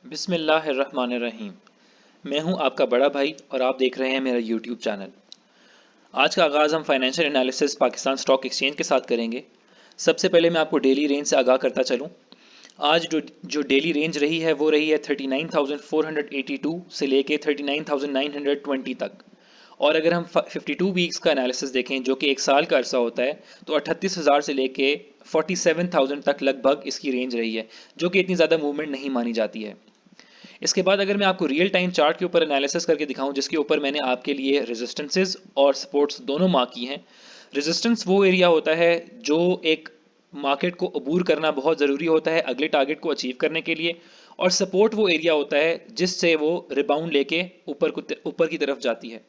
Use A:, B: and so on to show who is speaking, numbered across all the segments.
A: बिस्मिल्लाहिर्रहमानिर्रहीम। मैं हूं आपका बड़ा भाई और आप देख रहे हैं मेरा यूट्यूब चैनल। आज का आगाज़ हम financial analysis Pakistan stock exchange के साथ करेंगे। सबसे पहले मैं आपको डेली रेंज से आगाह करता चलूं। आज जो डेली रेंज रही है वो रही है 39,482 से लेके 39,920 तक। और अगर हम 52 वीक्स का एनालिसिस देखें जो कि एक साल का अरसा होता है, तो 38,000 से लेके 47,000 तक लगभग इसकी रेंज रही है, जो कि इतनी ज़्यादा मूवमेंट नहीं मानी जाती है। इसके बाद अगर मैं आपको रियल टाइम चार्ट के ऊपर एनालिसिस करके दिखाऊं जिसके ऊपर मैंने आपके लिए रेजिस्टेंसेस और सपोर्ट्स दोनों मार्क की हैं। रेजिस्टेंस वो एरिया होता है जो एक मार्केट को अबूर करना बहुत ज़रूरी होता है अगले टारगेट को अचीव करने के लिए, और सपोर्ट वो एरिया होता है जिससे वो रिबाउंड लेके ऊपर की तरफ जाती है।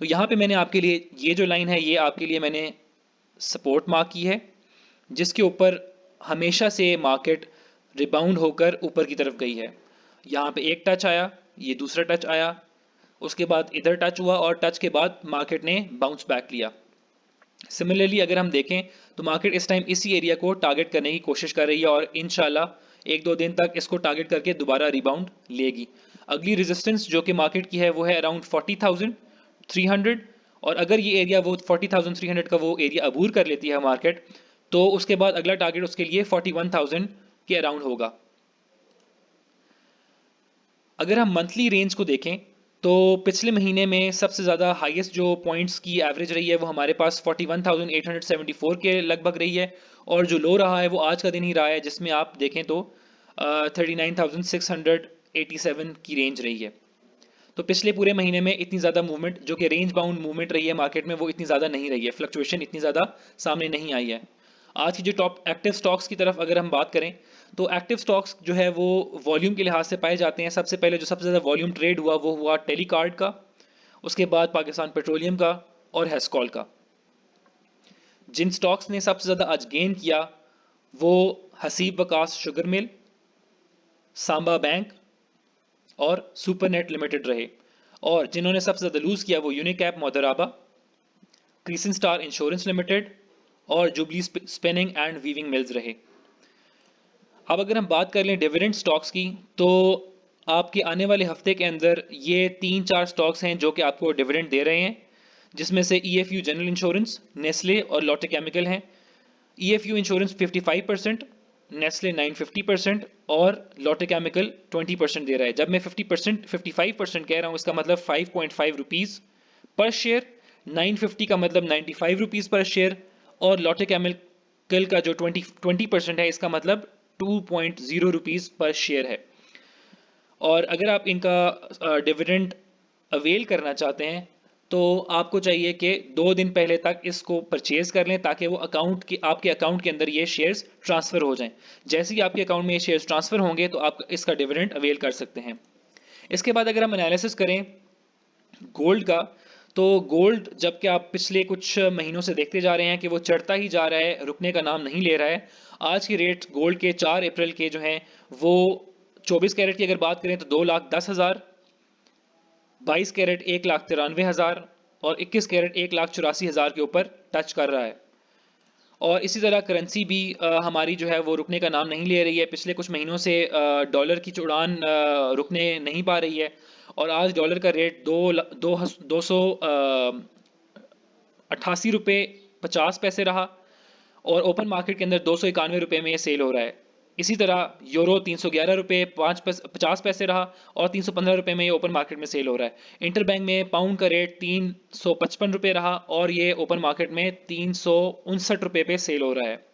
A: तो यहाँ पे मैंने आपके लिए ये जो लाइन है ये आपके लिए मैंने सपोर्ट मार्क की है, जिसके ऊपर हमेशा से मार्केट रिबाउंड होकर ऊपर की तरफ गई है। यहाँ पे एक टच आया, ये दूसरा टच आया, उसके बाद इधर टच हुआ और टच के बाद मार्केट ने बाउंस बैक लिया। सिमिलरली अगर हम देखें तो मार्केट इस टाइम इसी एरिया को टारगेट करने की कोशिश कर रही है और इंशाल्लाह एक दो दिन तक इसको टारगेट करके दोबारा रिबाउंड लेगी। अगली रेजिस्टेंस जो कि मार्केट की है वो है अराउंड 40,300, और अगर ये एरिया वो 40,300 का वो एरिया अबूर कर लेती है मार्केट, तो उसके बाद अगला टारगेट उसके लिए 41,000 के अराउंड होगा। अगर हम मंथली रेंज को देखें तो पिछले महीने में सबसे ज़्यादा हाईएस्ट जो पॉइंट्स की एवरेज रही है वो हमारे पास 41,874 के लगभग रही है, और जो लो रहा है वो आज का दिन ही रहा है जिसमें आप देखें तो 39,687 की रेंज रही है। तो पिछले पूरे महीने में इतनी ज़्यादा मूवमेंट जो कि रेंज बाउंड मूवमेंट रही है मार्केट में वो इतनी ज़्यादा नहीं रही है, फ्लक्चुएशन इतनी ज़्यादा सामने नहीं आई है। आज की जो टॉप एक्टिव स्टॉक्स की तरफ अगर हम बात करें तो एक्टिव स्टॉक्स जो है वो वॉल्यूम के लिहाज से पाए जाते हैं। सबसे पहले जो सबसे ज़्यादा वॉल्यूम ट्रेड हुआ वो हुआ टेलीकार्ड का, उसके बाद पाकिस्तान पेट्रोलियम का और हेस्कॉल का। जिन स्टॉक्स ने सबसे ज़्यादा आज गेन किया वो Haseeb Waqas sugar mill, Samba bank और सुपरनेट लिमिटेड रहे, और जिन्होंने सबसे ज़्यादा लूज़ किया वो यूनिकैप मोदराबा, क्रिसन स्टार इंश्योरेंस लिमिटेड और jubilee spinning and weaving mills रहे। अब अगर हम बात कर लें डिविडेंड स्टॉक्स की तो आपके आने वाले हफ्ते के अंदर ये 3-4 स्टॉक्स हैं जो कि आपको डिविडेंड दे रहे हैं, जिसमें से ईएफयू जनरल इंश्योरेंस, नेस्ले और लॉटे केमिकल हैं। ईएफयू इंश्योरेंस 55%, नेस्ले 950% और लॉटे केमिकल 20% दे रहा है। जब मैं 55% कह रहा हूँ इसका मतलब 5.5 रुपीज़ पर शेयर, 950 का मतलब 95 रुपीज़ पर शेयर, और लॉटे केमिकल का जो 20% है इसका मतलब 2.0 रुपीज़ पर शेयर है। और अगर आप इनका डिविडेंड अवेल करना चाहते हैं तो आपको चाहिए कि 2 दिन पहले तक इसको परचेज कर लें ताकि वो आपके अकाउंट के अंदर ये शेयर्स ट्रांसफ़र हो जाएं। जैसे ही आपके अकाउंट में ये शेयर्स ट्रांसफ़र होंगे तो आप इसका डिविडेंड अवेल कर सकते हैं। इसके बाद अगर हम एनालिसिस करें गोल्ड का, तो गोल्ड जबकि आप पिछले कुछ महीनों से देखते जा रहे हैं कि वो चढ़ता ही जा रहा है, रुकने का नाम नहीं ले रहा है। आज की रेट गोल्ड के 4 अप्रैल के जो हैं वो 24 कैरेट की अगर बात करें तो 2,10,000, 22 कैरेट 1,93,000 और 21 कैरेट 1,84,000 के ऊपर टच कर रहा है। और इसी तरह करेंसी भी हमारी जो है वो रुकने का नाम नहीं ले रही है। पिछले कुछ महीनों से डॉलर की उड़ान रुकने नहीं पा रही है, और आज डॉलर का रेट 288 रुपये 50 पैसे रहा, और ओपन मार्केट के अंदर 291 रुपये में ये सेल हो रहा है। इसी तरह यूरो 311 रुपये 50 पैसे रहा, और 315 रुपये में ये ओपन मार्केट में सेल हो रहा है। इंटरबैंक में पाउंड का रेट 355 रुपये रहा, और ये ओपन मार्केट में 359 रुपये पे सेल हो रहा है।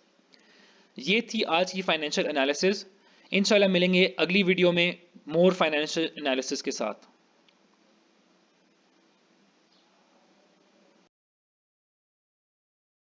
A: ये थी आज की फाइनेंशियल एनालिसिस। इंशाल्लाह मिलेंगे अगली वीडियो में मोर फाइनेंशियल एनालिसिस के साथ।